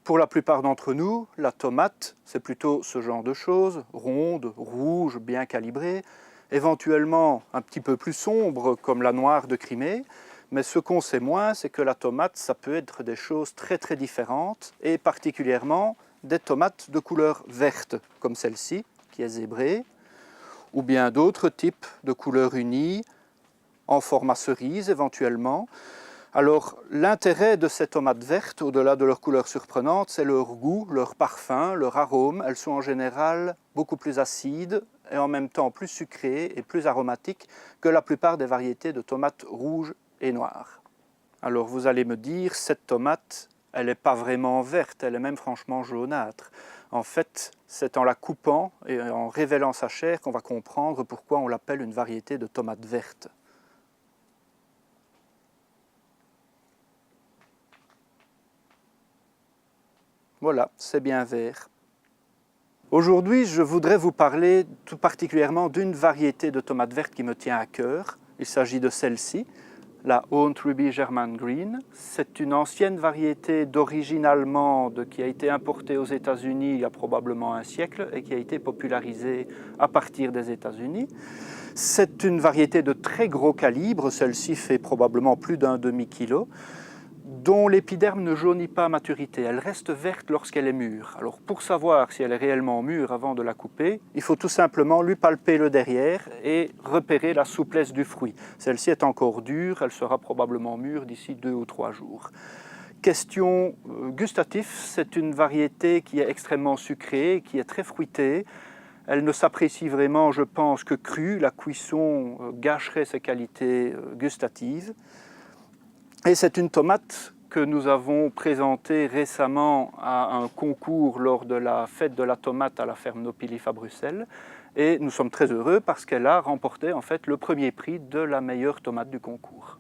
Pour la plupart d'entre nous, la tomate, c'est plutôt ce genre de choses, ronde, rouge, bien calibrée, éventuellement un petit peu plus sombre comme la noire de Crimée, mais ce qu'on sait moins, c'est que la tomate, ça peut être des choses très très différentes, et particulièrement des tomates de couleur verte, comme celle-ci, qui est zébrée, ou bien d'autres types de couleurs unies, en format cerise éventuellement. Alors l'intérêt de ces tomates vertes, au-delà de leur couleur surprenante, c'est leur goût, leur parfum, leur arôme. Elles sont en général beaucoup plus acides et en même temps plus sucrées et plus aromatiques que la plupart des variétés de tomates rouges et noires. Alors vous allez me dire, cette tomate, elle n'est pas vraiment verte, elle est même franchement jaunâtre. En fait, c'est en la coupant et en révélant sa chair qu'on va comprendre pourquoi on l'appelle une variété de tomate verte. Voilà, c'est bien vert. Aujourd'hui, je voudrais vous parler tout particulièrement d'une variété de tomates vertes qui me tient à cœur. Il s'agit de celle-ci, la Aunt Ruby German Green. C'est une ancienne variété d'origine allemande qui a été importée aux États-Unis il y a probablement un siècle et qui a été popularisée à partir des États-Unis. C'est une variété de très gros calibre, celle-ci fait probablement plus d'un demi-kilo, dont l'épiderme ne jaunit pas à maturité. Elle reste verte lorsqu'elle est mûre. Alors pour savoir si elle est réellement mûre avant de la couper, il faut tout simplement lui palper le derrière et repérer la souplesse du fruit. Celle-ci est encore dure, elle sera probablement mûre d'ici 2 ou 3 jours. Question gustative, c'est une variété qui est extrêmement sucrée, qui est très fruitée. Elle ne s'apprécie vraiment, je pense, que crue. La cuisson gâcherait ses qualités gustatives. Et c'est une tomate que nous avons présentée récemment à un concours lors de la fête de la tomate à la ferme Nopilif à Bruxelles. Et nous sommes très heureux parce qu'elle a remporté en fait le premier prix de la meilleure tomate du concours.